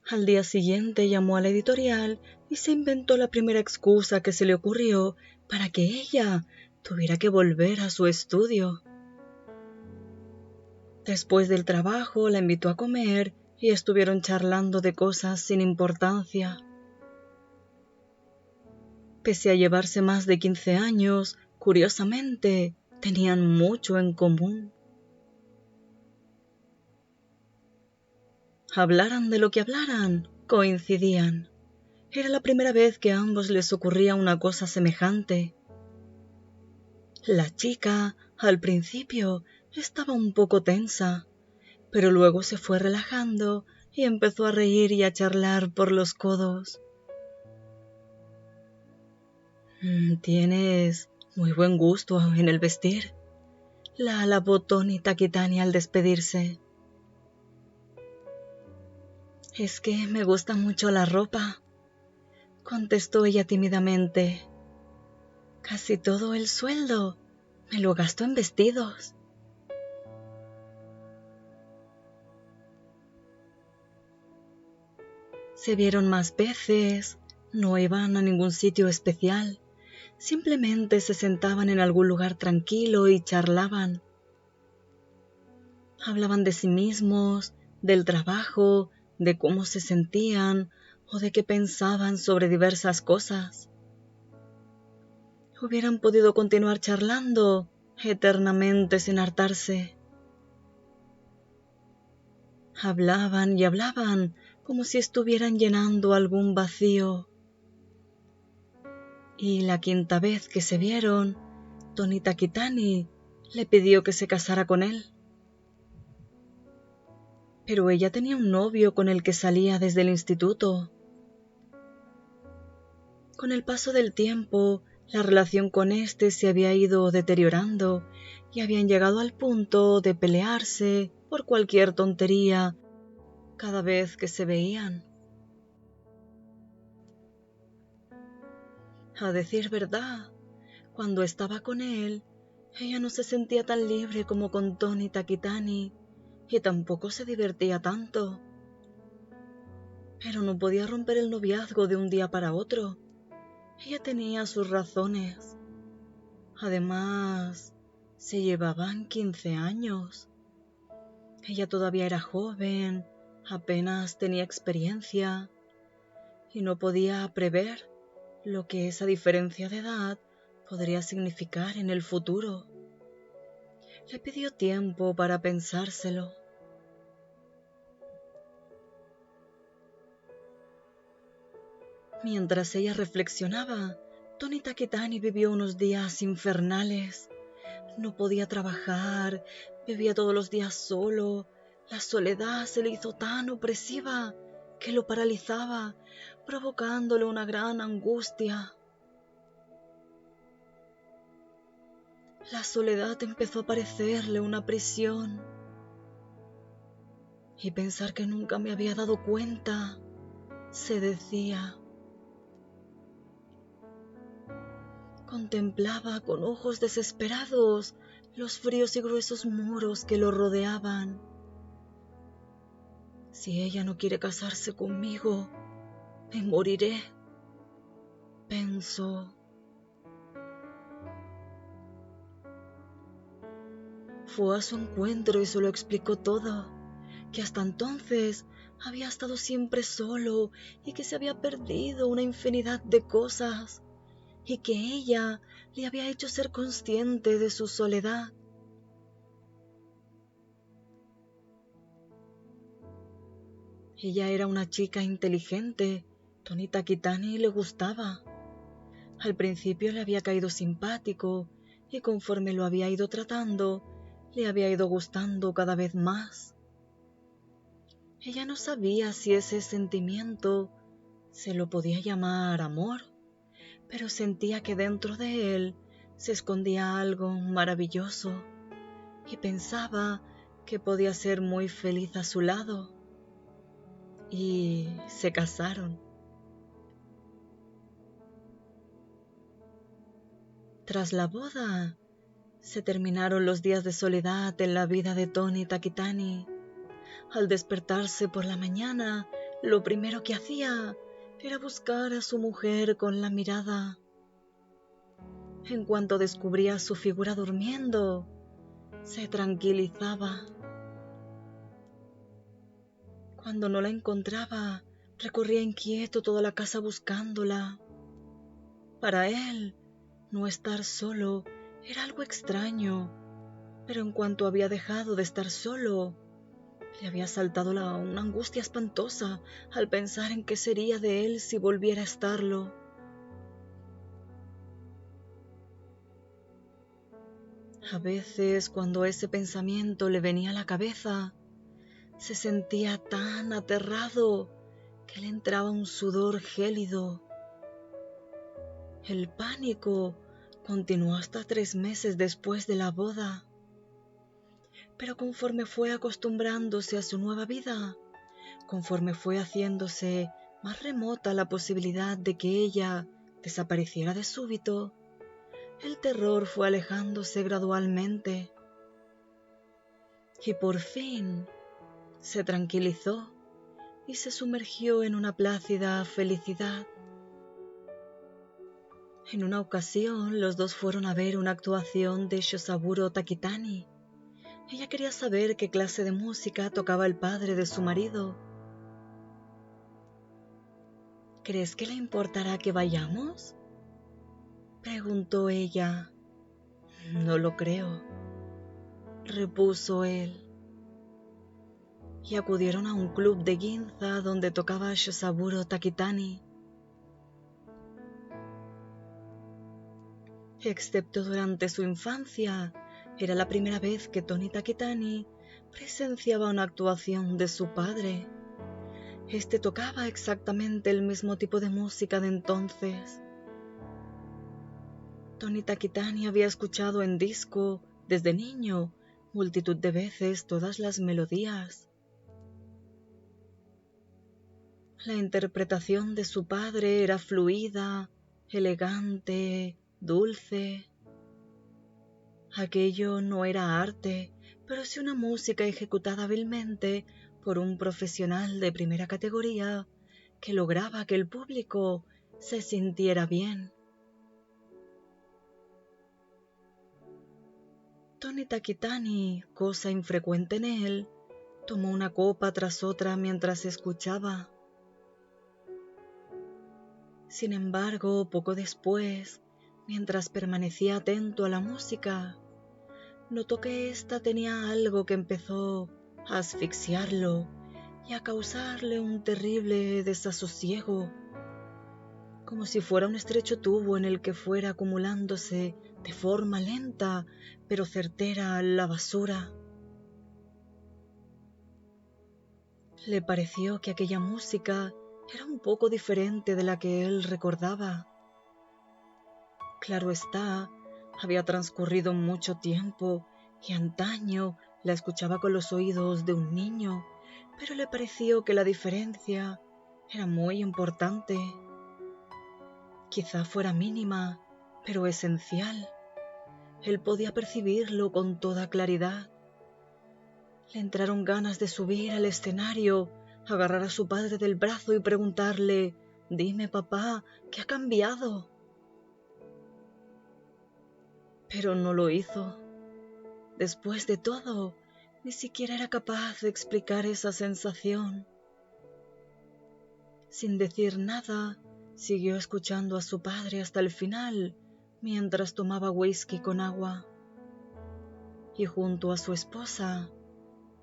Al día siguiente llamó a la editorial y se inventó la primera excusa que se le ocurrió para que ella tuviera que volver a su estudio. Después del trabajo la invitó a comer y estuvieron charlando de cosas sin importancia. Pese a llevarse más de 15 años, curiosamente, tenían mucho en común. Hablaran de lo que hablaran, coincidían. Era la primera vez que a ambos les ocurría una cosa semejante. La chica, al principio, estaba un poco tensa, pero luego se fue relajando y empezó a reír y a charlar por los codos. Tienes muy buen gusto en el vestir, la alabó Tony Takitani al despedirse. Es que me gusta mucho la ropa, contestó ella tímidamente. Casi todo el sueldo me lo gasto en vestidos. Se vieron más veces, no iban a ningún sitio especial, simplemente se sentaban en algún lugar tranquilo y charlaban. Hablaban de sí mismos, del trabajo, de cómo se sentían o de qué pensaban sobre diversas cosas. Hubieran podido continuar charlando eternamente sin hartarse. Hablaban y hablaban como si estuvieran llenando algún vacío. Y la quinta vez que se vieron, Tony Takitani le pidió que se casara con él. Pero ella tenía un novio con el que salía desde el instituto. Con el paso del tiempo, la relación con este se había ido deteriorando y habían llegado al punto de pelearse por cualquier tontería cada vez que se veían. A decir verdad, cuando estaba con él, ella no se sentía tan libre como con Tony Takitani y tampoco se divertía tanto. Pero no podía romper el noviazgo de un día para otro. Ella tenía sus razones. Además, se llevaban 15 años. Ella todavía era joven, apenas tenía experiencia y no podía prever lo que esa diferencia de edad podría significar en el futuro. Le pidió tiempo para pensárselo. Mientras ella reflexionaba, Tony Takitani vivió unos días infernales. No podía trabajar, vivía todos los días solo. La soledad se le hizo tan opresiva que lo paralizaba, provocándole una gran angustia. La soledad empezó a parecerle una prisión. Y pensar que nunca me había dado cuenta, se decía. Contemplaba con ojos desesperados los fríos y gruesos muros que lo rodeaban. Si ella no quiere casarse conmigo, me moriré, pensó. Fue a su encuentro y se lo explicó todo, que hasta entonces había estado siempre solo y que se había perdido una infinidad de cosas, y que ella le había hecho ser consciente de su soledad. Ella era una chica inteligente, Tony Takitani le gustaba. Al principio le había caído simpático y conforme lo había ido tratando, le había ido gustando cada vez más. Ella no sabía si ese sentimiento se lo podía llamar amor, pero sentía que dentro de él se escondía algo maravilloso y pensaba que podía ser muy feliz a su lado. Y se casaron. Tras la boda, se terminaron los días de soledad en la vida de Tony Takitani. Al despertarse por la mañana, lo primero que hacía era buscar a su mujer con la mirada. En cuanto descubría su figura durmiendo, se tranquilizaba. Cuando no la encontraba, recorría inquieto toda la casa buscándola. Para él, no estar solo era algo extraño, pero en cuanto había dejado de estar solo, le había saltado una angustia espantosa al pensar en qué sería de él si volviera a estarlo. A veces, cuando ese pensamiento le venía a la cabeza, se sentía tan aterrado que le entraba un sudor gélido. El pánico continuó hasta 3 meses después de la boda. Pero conforme fue acostumbrándose a su nueva vida, conforme fue haciéndose más remota la posibilidad de que ella desapareciera de súbito, el terror fue alejándose gradualmente. Y por fin se tranquilizó y se sumergió en una plácida felicidad. En una ocasión, los dos fueron a ver una actuación de Shosaburo Takitani. Ella quería saber qué clase de música tocaba el padre de su marido. ¿Crees que le importará que vayamos?, preguntó ella. No lo creo, repuso él. Y acudieron a un club de Ginza donde tocaba Shosaburo Takitani. Excepto durante su infancia, era la primera vez que Tony Takitani presenciaba una actuación de su padre. Este tocaba exactamente el mismo tipo de música de entonces. Tony Takitani había escuchado en disco, desde niño, multitud de veces todas las melodías. La interpretación de su padre era fluida, elegante, dulce. Aquello no era arte, pero sí una música ejecutada hábilmente por un profesional de primera categoría que lograba que el público se sintiera bien. Tony Takitani, cosa infrecuente en él, tomó una copa tras otra mientras escuchaba. Sin embargo, poco después, mientras permanecía atento a la música, notó que ésta tenía algo que empezó a asfixiarlo y a causarle un terrible desasosiego, como si fuera un estrecho tubo en el que fuera acumulándose de forma lenta pero certera la basura. Le pareció que aquella música era un poco diferente de la que él recordaba. Claro está, había transcurrido mucho tiempo y antaño la escuchaba con los oídos de un niño, pero le pareció que la diferencia era muy importante. Quizá fuera mínima, pero esencial. Él podía percibirlo con toda claridad. Le entraron ganas de subir al escenario, agarrar a su padre del brazo y preguntarle: «Dime, papá, ¿qué ha cambiado?». Pero no lo hizo. Después de todo, ni siquiera era capaz de explicar esa sensación. Sin decir nada, siguió escuchando a su padre hasta el final, mientras tomaba whisky con agua. Y junto a su esposa,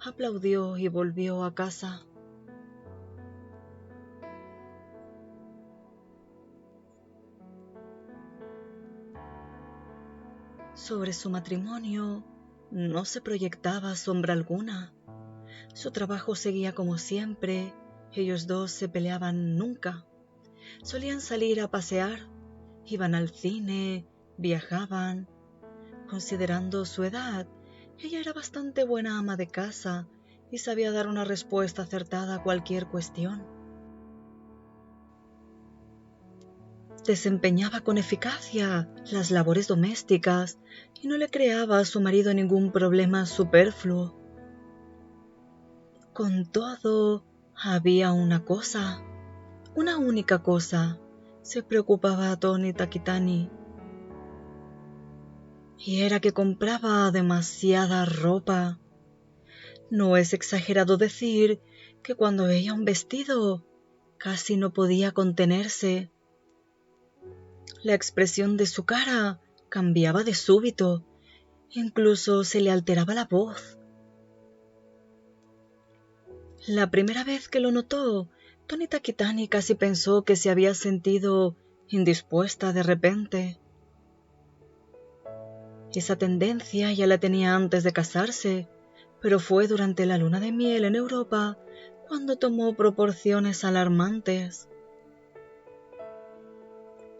aplaudió y volvió a casa. Sobre su matrimonio no se proyectaba sombra alguna. Su trabajo seguía como siempre, ellos dos se peleaban nunca. Solían salir a pasear, iban al cine, viajaban. Considerando su edad, ella era bastante buena ama de casa y sabía dar una respuesta acertada a cualquier cuestión. Desempeñaba con eficacia las labores domésticas y no le creaba a su marido ningún problema superfluo. Con todo, Había una cosa, una única cosa, se preocupaba Tony Takitani. Y era que compraba demasiada ropa. No es exagerado decir que cuando veía un vestido casi no podía contenerse. La expresión de su cara cambiaba de súbito, incluso se le alteraba la voz. La primera vez que lo notó, Tony Takitani casi pensó que se había sentido indispuesta de repente. Esa tendencia ya la tenía antes de casarse, pero fue durante la luna de miel en Europa cuando tomó proporciones alarmantes.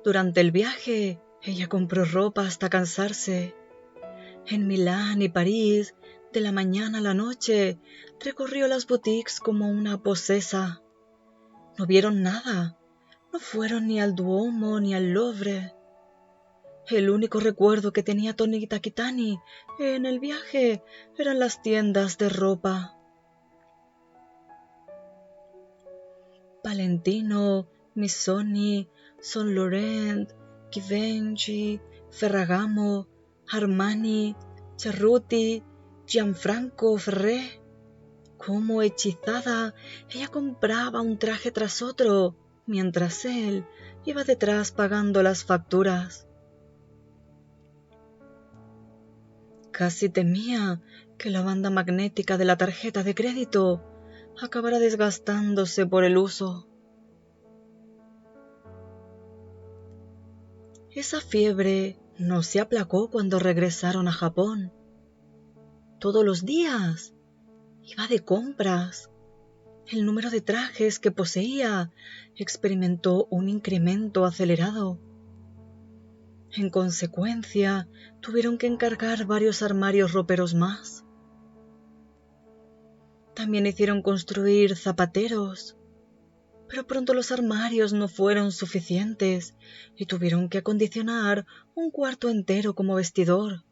Durante el viaje, ella compró ropa hasta cansarse. En Milán y París, de la mañana a la noche, recorrió las boutiques como una posesa. No vieron nada, no fueron ni al Duomo ni al Louvre. El único recuerdo que tenía Tony Takitani en el viaje eran las tiendas de ropa. Valentino, Missoni, Saint Laurent, Givenchy, Ferragamo, Armani, Cerruti, Gianfranco Ferré. Como hechizada, ella compraba un traje tras otro, mientras él iba detrás pagando las facturas. Casi temía que la banda magnética de la tarjeta de crédito acabara desgastándose por el uso. Esa fiebre no se aplacó cuando regresaron a Japón. Todos los días iba de compras. El número de trajes que poseía experimentó un incremento acelerado. En consecuencia, tuvieron que encargar varios armarios roperos más. También hicieron construir zapateros, pero pronto los armarios no fueron suficientes y tuvieron que acondicionar un cuarto entero como vestidor.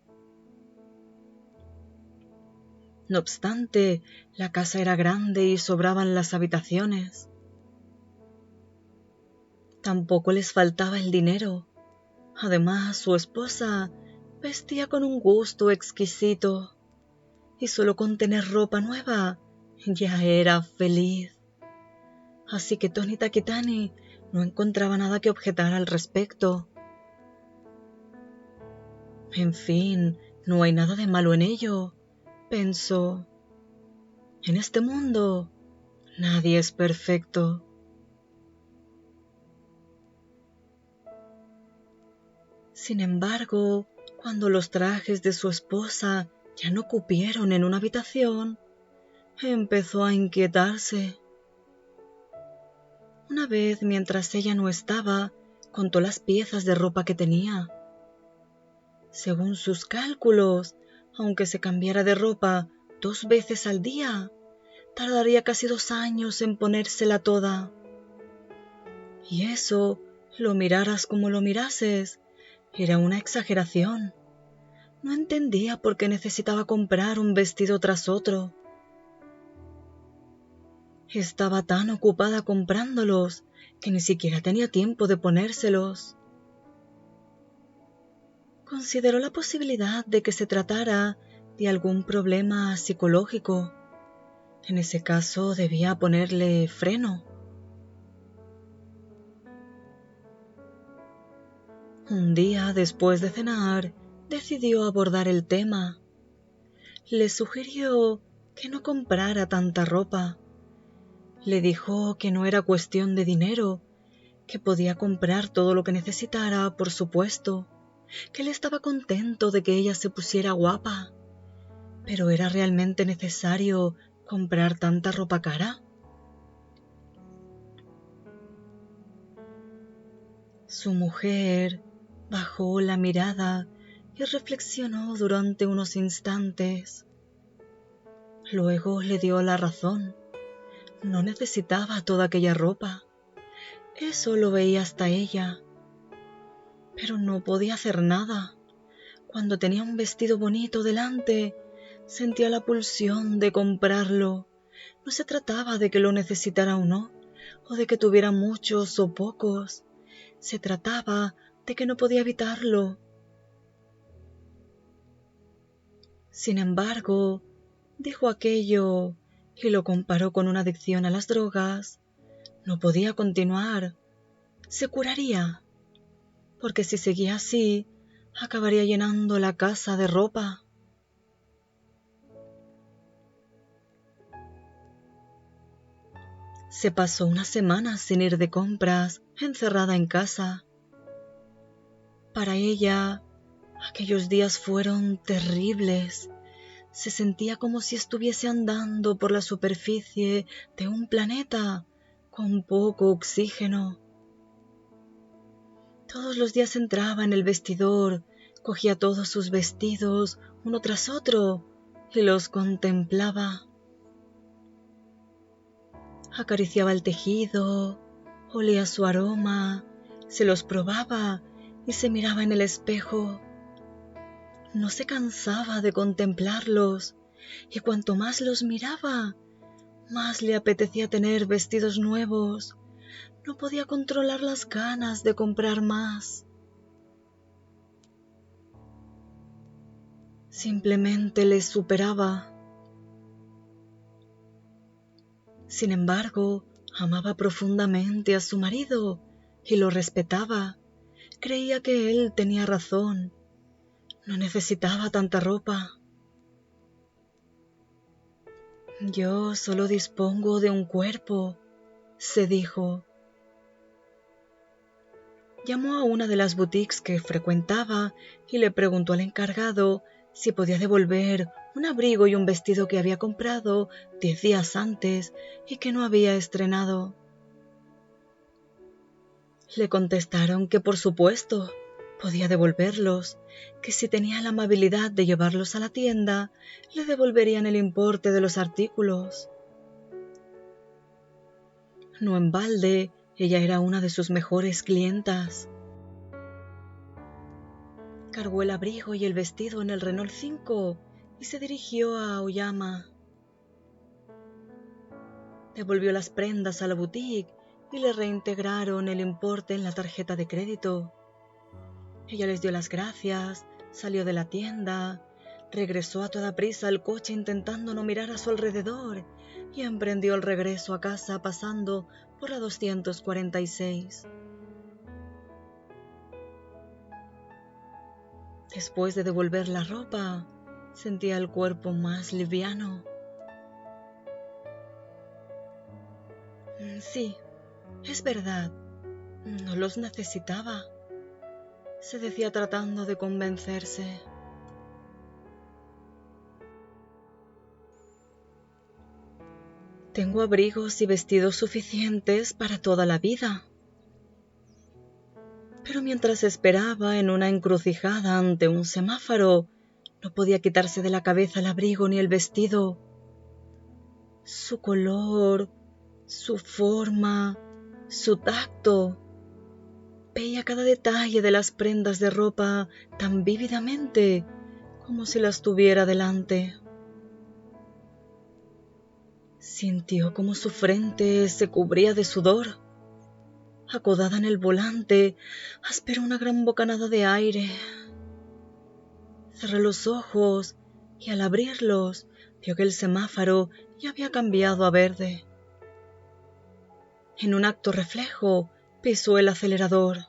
No obstante, la casa era grande y sobraban las habitaciones. Tampoco les faltaba el dinero. Además, su esposa vestía con un gusto exquisito y solo con tener ropa nueva ya era feliz. Así que Tony Takitani no encontraba nada que objetar al respecto. En fin, no hay nada de malo en ello, pensó. En este mundo nadie es perfecto. Sin embargo, cuando los trajes de su esposa ya no cupieron en una habitación, empezó a inquietarse. Una vez, mientras ella no estaba, contó las piezas de ropa que tenía. Según sus cálculos, aunque se cambiara de ropa 2 veces al día, tardaría casi 2 años en ponérsela toda. Y eso, lo miraras como lo mirases, era una exageración. No entendía por qué necesitaba comprar un vestido tras otro. Estaba tan ocupada comprándolos que ni siquiera tenía tiempo de ponérselos. Consideró la posibilidad de que se tratara de algún problema psicológico. En ese caso debía ponerle freno. Un día, después de cenar, decidió abordar el tema. Le sugirió que no comprara tanta ropa. Le dijo que no era cuestión de dinero, que podía comprar todo lo que necesitara, por supuesto, que él estaba contento de que ella se pusiera guapa. ¿Pero era realmente necesario comprar tanta ropa cara? Su mujer bajó la mirada y reflexionó durante unos instantes. Luego le dio la razón. No necesitaba toda aquella ropa. Eso lo veía hasta ella. Pero no podía hacer nada. Cuando tenía un vestido bonito delante, sentía la pulsión de comprarlo, No se trataba de que lo necesitara o no, o de que tuviera muchos o pocos. Se trataba de que no podía evitarlo. Sin embargo, dijo aquello y lo comparó con una adicción a las drogas. No podía continuar. Se curaría, porque si seguía así, acabaría llenando la casa de ropa. Se pasó unas semanas sin ir de compras, encerrada en casa. Para ella, aquellos días fueron terribles. Se sentía como si estuviese andando por la superficie de un planeta con poco oxígeno. Todos los días entraba en el vestidor, cogía todos sus vestidos, uno tras otro, y los contemplaba. Acariciaba el tejido, olía su aroma, se los probaba y se miraba en el espejo. No se cansaba de contemplarlos, y cuanto más los miraba, más le apetecía tener vestidos nuevos. No podía controlar las ganas de comprar más. Simplemente les superaba. Sin embargo, amaba profundamente a su marido y lo respetaba. Creía que él tenía razón. No necesitaba tanta ropa. Yo solo dispongo de un cuerpo, se dijo. Llamó a una de las boutiques que frecuentaba y le preguntó al encargado si podía devolver un abrigo y un vestido que había comprado 10 días antes y que no había estrenado. Le contestaron que por supuesto podía devolverlos, que si tenía la amabilidad de llevarlos a la tienda, le devolverían el importe de los artículos. No en balde, ella era una de sus mejores clientas. Cargó el abrigo y el vestido en el Renault 5 y se dirigió a Aoyama. Devolvió las prendas a la boutique y le reintegraron el importe en la tarjeta de crédito. Ella les dio las gracias, salió de la tienda, regresó a toda prisa al coche intentando no mirar a su alrededor y emprendió el regreso a casa pasando por la 246. Después de devolver la ropa, sentía el cuerpo más liviano. Sí, es verdad, no los necesitaba, se decía tratando de convencerse. Tengo abrigos y vestidos suficientes para toda la vida. Pero mientras esperaba en una encrucijada ante un semáforo, no podía quitarse de la cabeza el abrigo ni el vestido. Su color, su forma, su tacto. Veía cada detalle de las prendas de ropa tan vívidamente como si las tuviera delante. Sintió como su frente se cubría de sudor. Acodada en el volante, aspiró una gran bocanada de aire. Cerró los ojos y al abrirlos vio que el semáforo ya había cambiado a verde. En un acto reflejo, pisó el acelerador.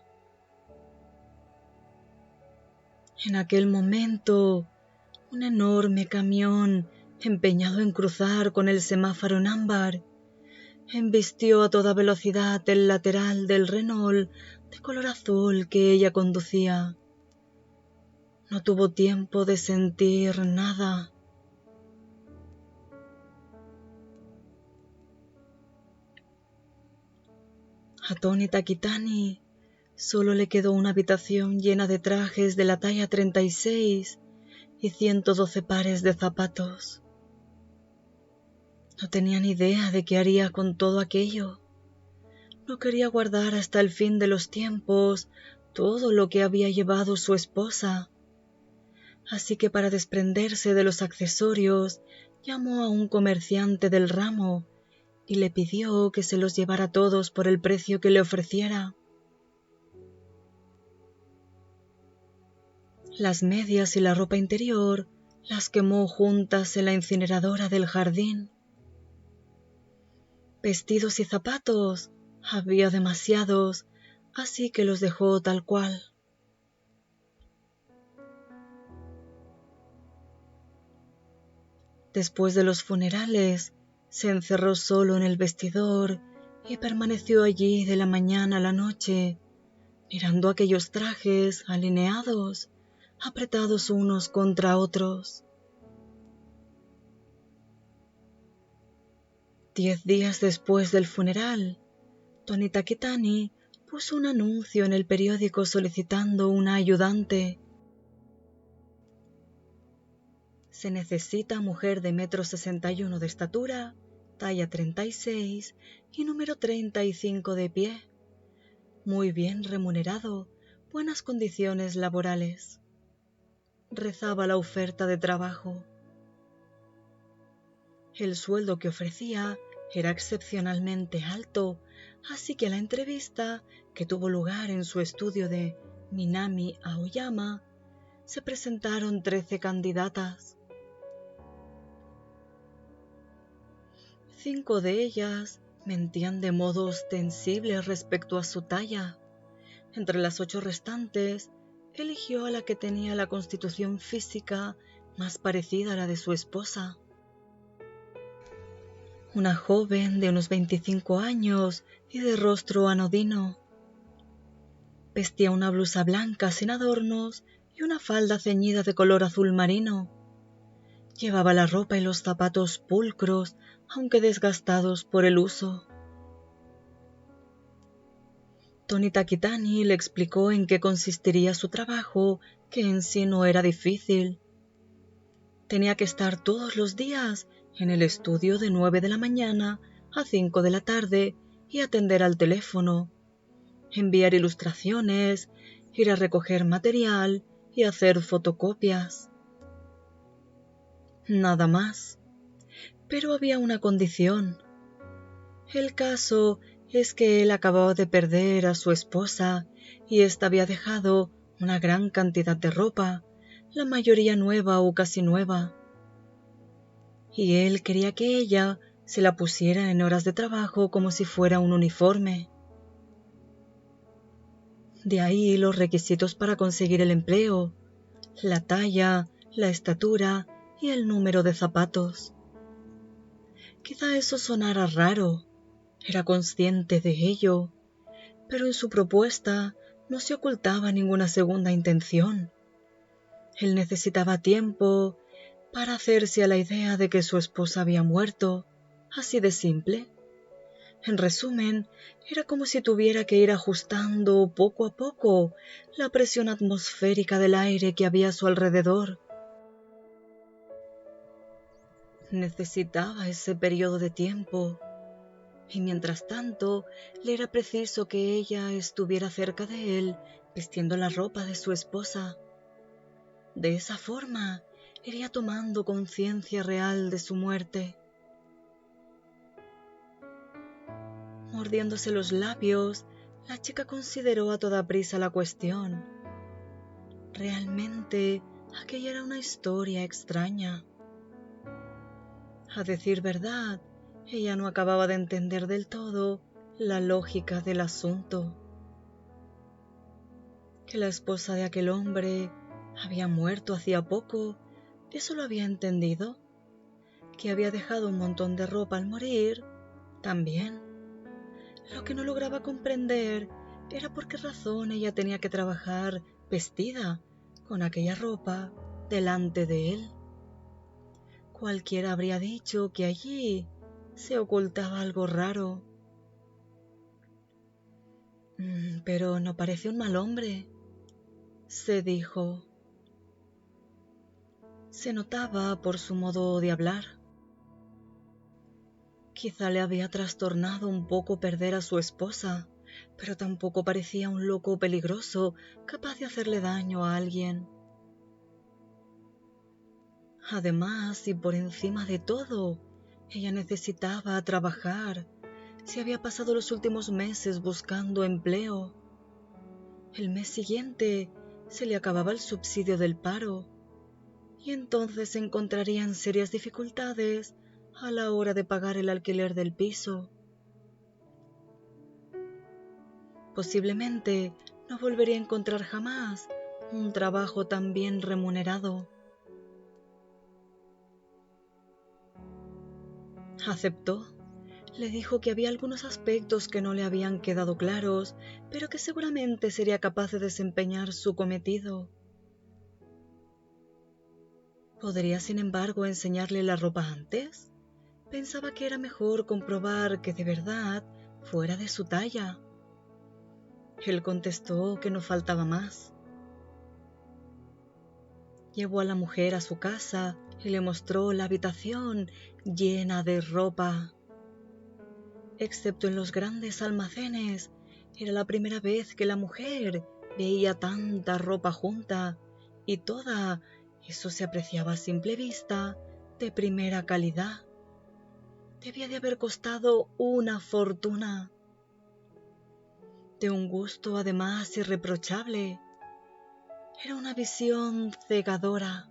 En aquel momento, un enorme camión, empeñado en cruzar con el semáforo en ámbar, embistió a toda velocidad el lateral del Renault de color azul que ella conducía. No tuvo tiempo de sentir nada. A Tony Takitani solo le quedó una habitación llena de trajes de la talla 36 y 112 pares de zapatos. No tenía ni idea de qué haría con todo aquello. No quería guardar hasta el fin de los tiempos todo lo que había llevado su esposa. Así que para desprenderse de los accesorios, llamó a un comerciante del ramo y le pidió que se los llevara todos por el precio que le ofreciera. Las medias y la ropa interior las quemó juntas en la incineradora del jardín. Vestidos y zapatos había demasiados, así que los dejó tal cual. Después de los funerales, se encerró solo en el vestidor y permaneció allí de la mañana a la noche, mirando aquellos trajes alineados, apretados unos contra otros. 10 días después del funeral, Tony Takitani puso un anuncio en el periódico solicitando una ayudante. Se necesita mujer de 1,61 m de estatura, talla 36 y número 35 de pie. Muy bien remunerado, buenas condiciones laborales. Rezaba la oferta de trabajo. El sueldo que ofrecía era excepcionalmente alto, así que a la entrevista, que tuvo lugar en su estudio de Minami Aoyama, se presentaron 13 candidatas. 5 de ellas mentían de modo ostensible respecto a su talla. Entre las 8 restantes, eligió a la que tenía la constitución física más parecida a la de su esposa. Una joven de unos 25 años y de rostro anodino. Vestía una blusa blanca sin adornos y una falda ceñida de color azul marino. Llevaba la ropa y los zapatos pulcros, aunque desgastados por el uso. Tony Takitani le explicó en qué consistiría su trabajo, que en sí no era difícil. Tenía que estar todos los días en el estudio de 9 de la mañana a 5 de la tarde y atender al teléfono, enviar ilustraciones, ir a recoger material y hacer fotocopias. Nada más. Pero había una condición. El caso es que él acababa de perder a su esposa y ésta había dejado una gran cantidad de ropa, la mayoría nueva o casi nueva. Y él quería que ella se la pusiera en horas de trabajo como si fuera un uniforme. De ahí los requisitos para conseguir el empleo, la talla, la estatura y el número de zapatos. Quizá eso sonara raro, era consciente de ello, pero en su propuesta no se ocultaba ninguna segunda intención. Él necesitaba tiempo para hacerse a la idea de que su esposa había muerto, así de simple. En resumen, era como si tuviera que ir ajustando poco a poco la presión atmosférica del aire que había a su alrededor. Necesitaba ese periodo de tiempo, y mientras tanto le era preciso que ella estuviera cerca de él, vistiendo la ropa de su esposa. De esa forma, iría tomando conciencia real de su muerte. Mordiéndose los labios, la chica consideró a toda prisa la cuestión. Realmente, aquella era una historia extraña. A decir verdad, ella no acababa de entender del todo la lógica del asunto. Que la esposa de aquel hombre había muerto hacía poco, eso lo había entendido. Que había dejado un montón de ropa al morir, también. Lo que no lograba comprender era por qué razón ella tenía que trabajar vestida con aquella ropa delante de él. Cualquiera habría dicho que allí se ocultaba algo raro. Pero no parece un mal hombre, se dijo. Se notaba por su modo de hablar. Quizá le había trastornado un poco perder a su esposa, pero tampoco parecía un loco peligroso capaz de hacerle daño a alguien. Además, y por encima de todo, ella necesitaba trabajar. Se había pasado los últimos meses buscando empleo. El mes siguiente se le acababa el subsidio del paro y entonces se encontraría en serias dificultades a la hora de pagar el alquiler del piso. Posiblemente no volvería a encontrar jamás un trabajo tan bien remunerado. Aceptó. Le dijo que había algunos aspectos que no le habían quedado claros, pero que seguramente sería capaz de desempeñar su cometido. ¿Podría, sin embargo, enseñarle la ropa antes? Pensaba que era mejor comprobar que de verdad fuera de su talla. Él contestó que no faltaba más. Llevó a la mujer a su casa y le mostró la habitación llena de ropa. Excepto en los grandes almacenes, era la primera vez que la mujer veía tanta ropa junta, y toda, eso se apreciaba a simple vista, de primera calidad. Debía de haber costado una fortuna. De un gusto además irreprochable. Era una visión cegadora.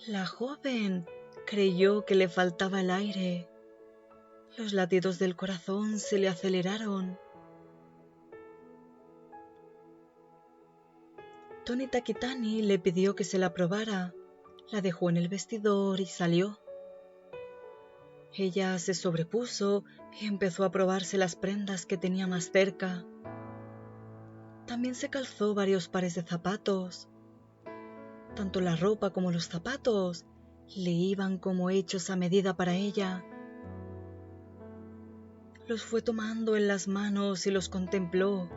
La joven creyó que le faltaba el aire. Los latidos del corazón se le aceleraron. Tony Takitani le pidió que se la probara, la dejó en el vestidor y salió. Ella se sobrepuso y empezó a probarse las prendas que tenía más cerca. También se calzó varios pares de zapatos. Tanto la ropa como los zapatos le iban como hechos a medida para ella. Los fue tomando en las manos y los contempló.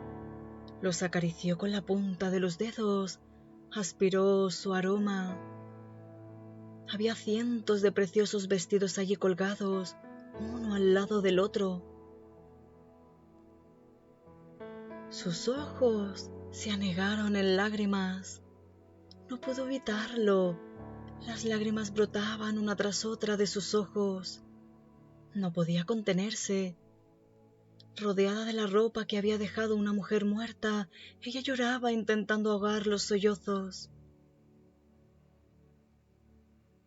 Los acarició con la punta de los dedos, aspiró su aroma. Había cientos de preciosos vestidos allí colgados, uno al lado del otro. Sus ojos se anegaron en lágrimas. No pudo evitarlo. Las lágrimas brotaban una tras otra de sus ojos. No podía contenerse. Rodeada de la ropa que había dejado una mujer muerta, ella lloraba intentando ahogar los sollozos.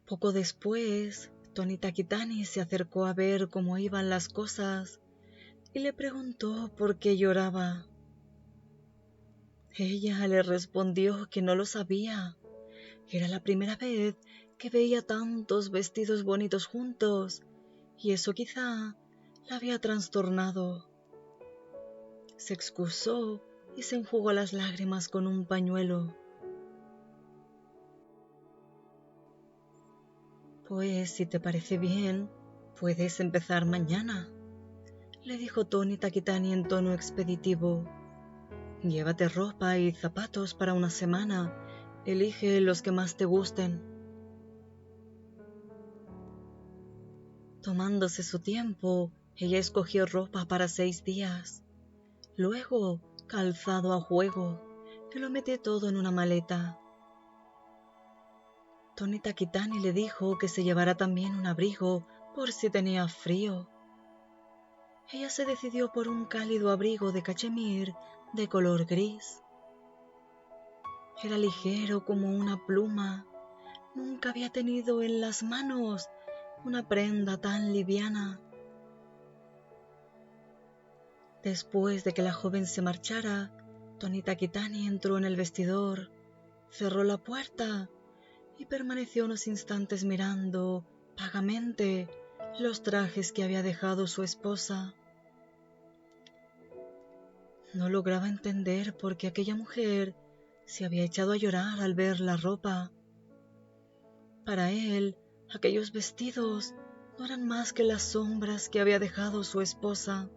Poco después, Tony Takitani se acercó a ver cómo iban las cosas y le preguntó por qué lloraba. Ella le respondió que no lo sabía. Era la primera vez que veía tantos vestidos bonitos juntos y eso quizá la había trastornado. Se excusó y se enjugó las lágrimas con un pañuelo. Pues si te parece bien, puedes empezar mañana, le dijo Tony Takitani en tono expeditivo. Llévate ropa y zapatos para una semana. Elige los que más te gusten. Tomándose su tiempo, ella escogió ropa para 6 días. Luego, calzado a juego, y lo metió todo en una maleta. Tony Takitani le dijo que se llevara también un abrigo por si tenía frío. Ella se decidió por un cálido abrigo de cachemir de color gris. Era ligero como una pluma. Nunca había tenido en las manos una prenda tan liviana. Después de que la joven se marchara, Tony Takitani entró en el vestidor, cerró la puerta y permaneció unos instantes mirando vagamente los trajes que había dejado su esposa. No lograba entender por qué aquella mujer se había echado a llorar al ver la ropa. Para él, aquellos vestidos no eran más que las sombras que había dejado su esposa.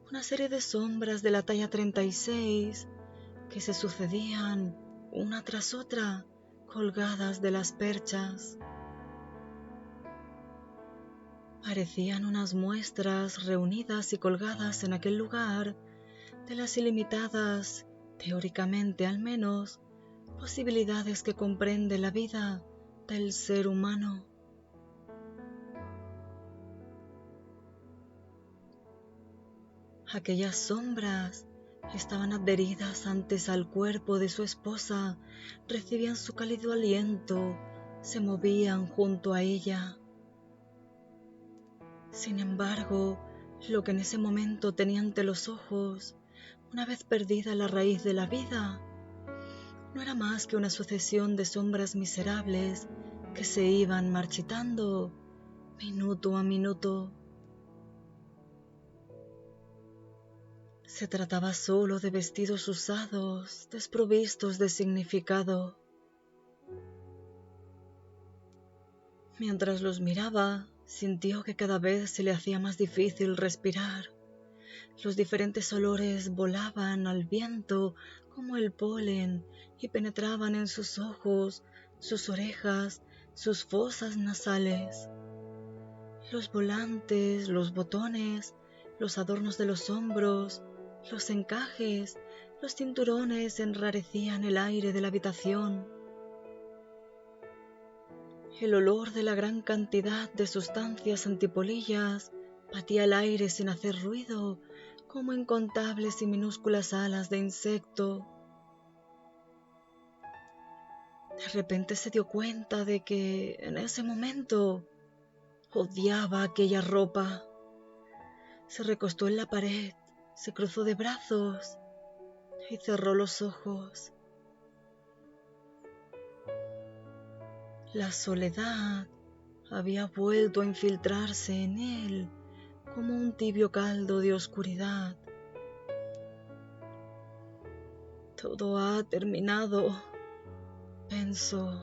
Una serie de sombras de la talla 36 que se sucedían una tras otra, colgadas de las perchas. Parecían unas muestras reunidas y colgadas en aquel lugar de las ilimitadas, teóricamente al menos, posibilidades que comprende la vida del ser humano. Aquellas sombras estaban adheridas antes al cuerpo de su esposa, recibían su cálido aliento, se movían junto a ella. Sin embargo, lo que en ese momento tenía ante los ojos, una vez perdida la raíz de la vida, no era más que una sucesión de sombras miserables que se iban marchitando minuto a minuto. Se trataba solo de vestidos usados, desprovistos de significado. Mientras los miraba, sintió que cada vez se le hacía más difícil respirar. Los diferentes olores volaban al viento como el polen y penetraban en sus ojos, sus orejas, sus fosas nasales. Los volantes, los botones, los adornos de los hombros, los encajes, los cinturones enrarecían el aire de la habitación. El olor de la gran cantidad de sustancias antipolillas batía el aire sin hacer ruido, como incontables y minúsculas alas de insecto. De repente se dio cuenta de que, en ese momento, odiaba aquella ropa. Se recostó en la pared, se cruzó de brazos y cerró los ojos. La soledad había vuelto a infiltrarse en él como un tibio caldo de oscuridad. Todo ha terminado, pensó.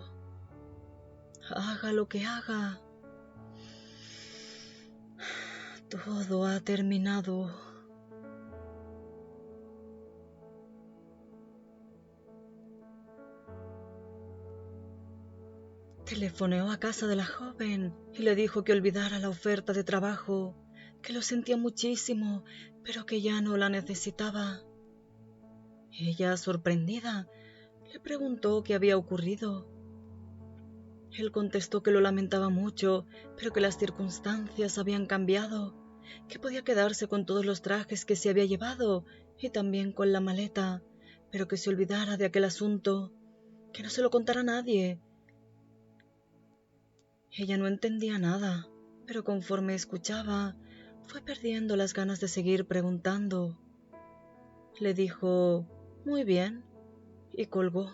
Haga lo que haga, todo ha terminado. Telefoneó a casa de la joven y le dijo que olvidara la oferta de trabajo, que lo sentía muchísimo, pero que ya no la necesitaba. Ella, sorprendida, le preguntó qué había ocurrido. Él contestó que lo lamentaba mucho, pero que las circunstancias habían cambiado, que podía quedarse con todos los trajes que se había llevado y también con la maleta, pero que se olvidara de aquel asunto, que no se lo contara a nadie. Ella no entendía nada, pero conforme escuchaba, fue perdiendo las ganas de seguir preguntando. Le dijo, «Muy bien», y colgó.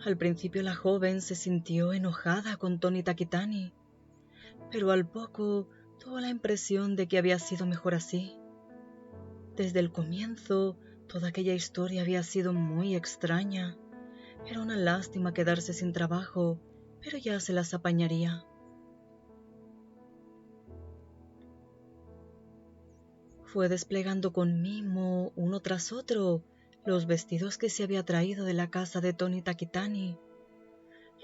Al principio la joven se sintió enojada con Tony Takitani, pero al poco tuvo la impresión de que había sido mejor así. Desde el comienzo, toda aquella historia había sido muy extraña. Era una lástima quedarse sin trabajo, pero ya se las apañaría. Fue desplegando con mimo, uno tras otro, los vestidos que se había traído de la casa de Tony Takitani.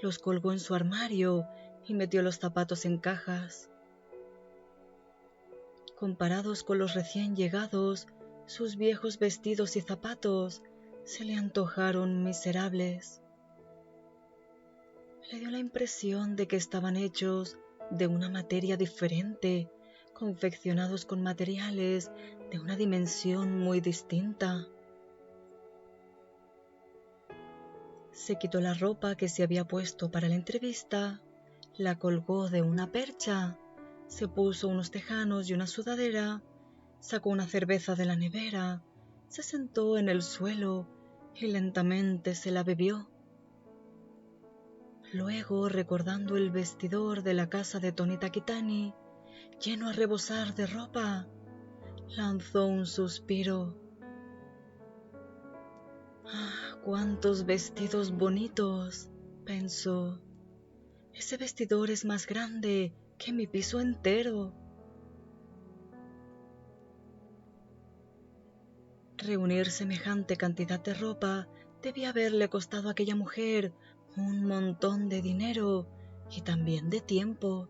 Los colgó en su armario y metió los zapatos en cajas. Comparados con los recién llegados, sus viejos vestidos y zapatos se le antojaron miserables. Le dio la impresión de que estaban hechos de una materia diferente, confeccionados con materiales de una dimensión muy distinta. Se quitó la ropa que se había puesto para la entrevista, la colgó de una percha, se puso unos tejanos y una sudadera, sacó una cerveza de la nevera, se sentó en el suelo y lentamente se la bebió. Luego, recordando el vestidor de la casa de Tony Takitani, lleno a rebosar de ropa, lanzó un suspiro. ¡Ah, cuántos vestidos bonitos!, pensó. Ese vestidor es más grande que mi piso entero. Reunir semejante cantidad de ropa debía haberle costado a aquella mujer un montón de dinero y también de tiempo.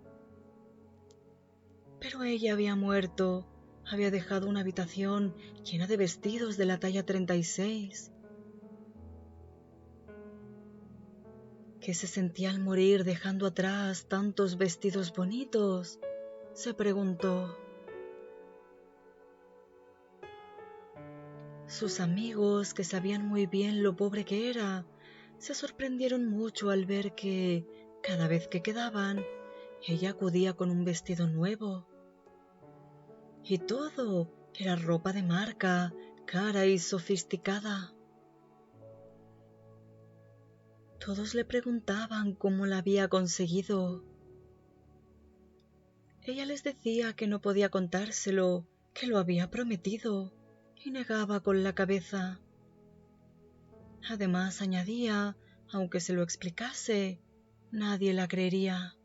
Pero ella había muerto había dejado una habitación llena de vestidos de la talla 36. ¿Qué se sentía al morir dejando atrás tantos vestidos bonitos?, se preguntó. Sus amigos, que sabían muy bien lo pobre que era, se sorprendieron mucho al ver que, cada vez que quedaban, ella acudía con un vestido nuevo. Y todo era ropa de marca, cara y sofisticada. Todos le preguntaban cómo la había conseguido. Ella les decía que no podía contárselo, que lo había prometido, y negaba con la cabeza. Además añadía, aunque se lo explicase, nadie la creería.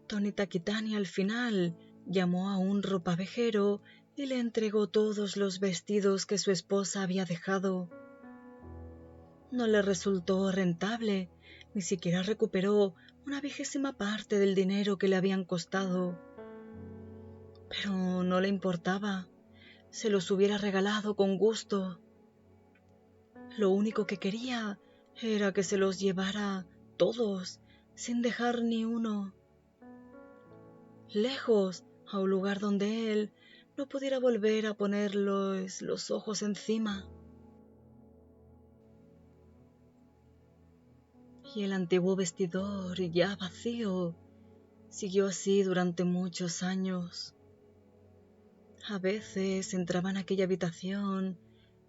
Tony Takitani al final llamó a un ropavejero y le entregó todos los vestidos que su esposa había dejado. No le resultó rentable, ni siquiera recuperó una 20ª parte del dinero que le habían costado. Pero no le importaba, se los hubiera regalado con gusto. Lo único que quería era que se los llevara todos, sin dejar ni uno. Lejos, a un lugar donde él no pudiera volver a ponerles los ojos encima. Y el antiguo vestidor, ya vacío, siguió así durante muchos años. A veces entraba en aquella habitación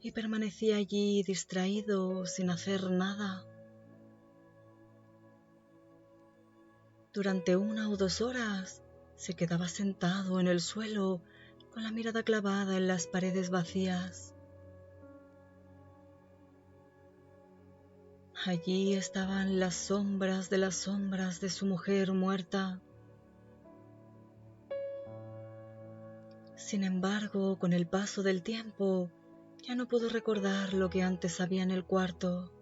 y permanecía allí distraído, sin hacer nada. Durante 1 o 2 horas se quedaba sentado en el suelo con la mirada clavada en las paredes vacías. Allí estaban las sombras de su mujer muerta. Sin embargo, con el paso del tiempo, ya no pudo recordar lo que antes había en el cuarto.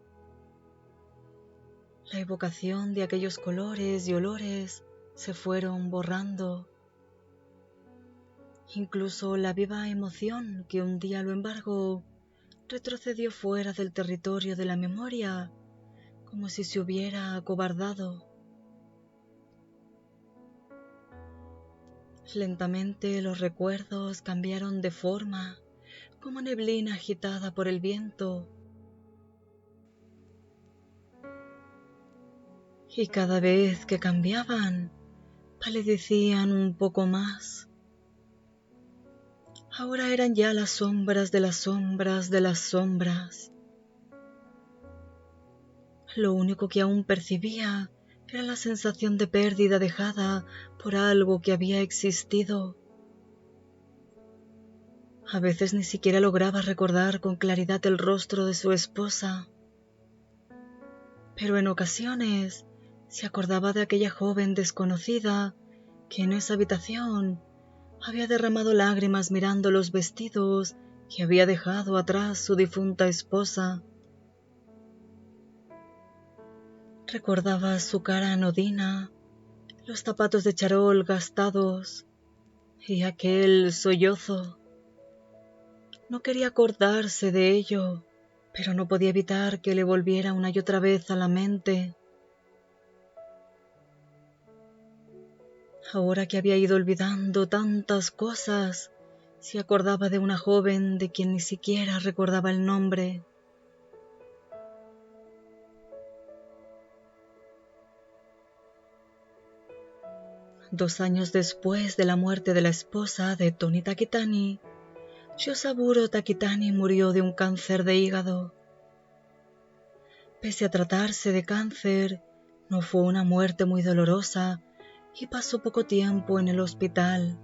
La evocación de aquellos colores y olores se fueron borrando. Incluso la viva emoción que un día lo embargó retrocedió fuera del territorio de la memoria, como si se hubiera acobardado. Lentamente los recuerdos cambiaron de forma, como neblina agitada por el viento. Y cada vez que cambiaban, palidecían un poco más. Ahora eran ya las sombras de las sombras de las sombras. Lo único que aún percibía era la sensación de pérdida dejada por algo que había existido. A veces ni siquiera lograba recordar con claridad el rostro de su esposa, pero en ocasiones se acordaba de aquella joven desconocida que en esa habitación había derramado lágrimas mirando los vestidos que había dejado atrás su difunta esposa. Recordaba su cara anodina, los zapatos de charol gastados y aquel sollozo. No quería acordarse de ello, pero no podía evitar que le volviera una y otra vez a la mente. Ahora que había ido olvidando tantas cosas, se acordaba de una joven de quien ni siquiera recordaba el nombre. Dos años después de la muerte de la esposa de Tony Takitani, Yosaburo Takitani murió de un cáncer de hígado. Pese a tratarse de cáncer, no fue una muerte muy dolorosa y pasó poco tiempo en el hospital.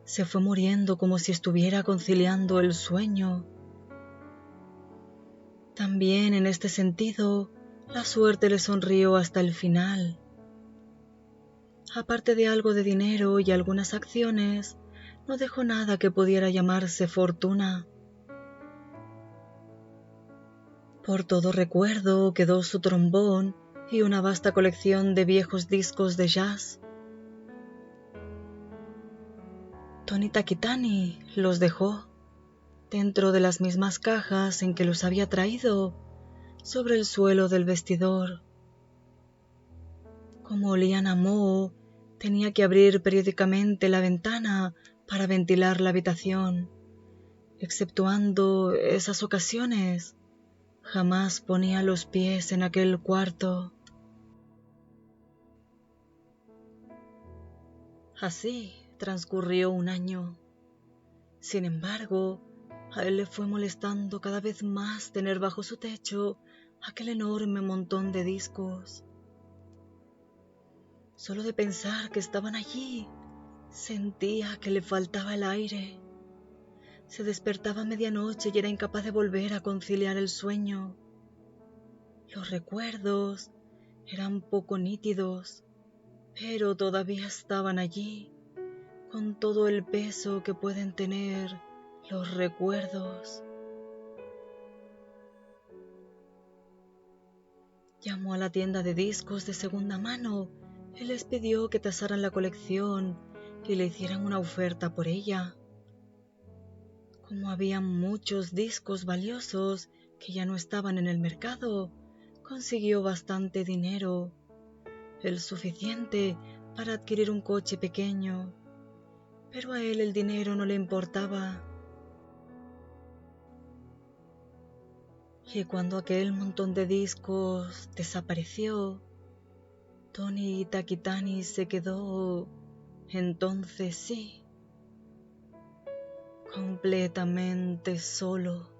Se fue muriendo como si estuviera conciliando el sueño. También en este sentido, la suerte le sonrió hasta el final. Aparte de algo de dinero y algunas acciones, no dejó nada que pudiera llamarse fortuna. Por todo recuerdo quedó su trombón y una vasta colección de viejos discos de jazz. Tony Takitani los dejó dentro de las mismas cajas en que los había traído, sobre el suelo del vestidor. Como olían a moho, tenía que abrir periódicamente la ventana para ventilar la habitación. Exceptuando esas ocasiones, jamás ponía los pies en aquel cuarto. Así transcurrió un año. Sin embargo, a él le fue molestando cada vez más tener bajo su techo aquel enorme montón de discos. Solo de pensar que estaban allí, sentía que le faltaba el aire. Se despertaba a medianoche y era incapaz de volver a conciliar el sueño. Los recuerdos eran poco nítidos, pero todavía estaban allí, con todo el peso que pueden tener los recuerdos. Llamó a la tienda de discos de segunda mano y les pidió que tasaran la colección y le hicieran una oferta por ella. Como había muchos discos valiosos que ya no estaban en el mercado, consiguió bastante dinero, el suficiente para adquirir un coche pequeño, pero a él el dinero no le importaba. Y cuando aquel montón de discos desapareció, Tony Takitani se quedó, entonces sí, completamente solo.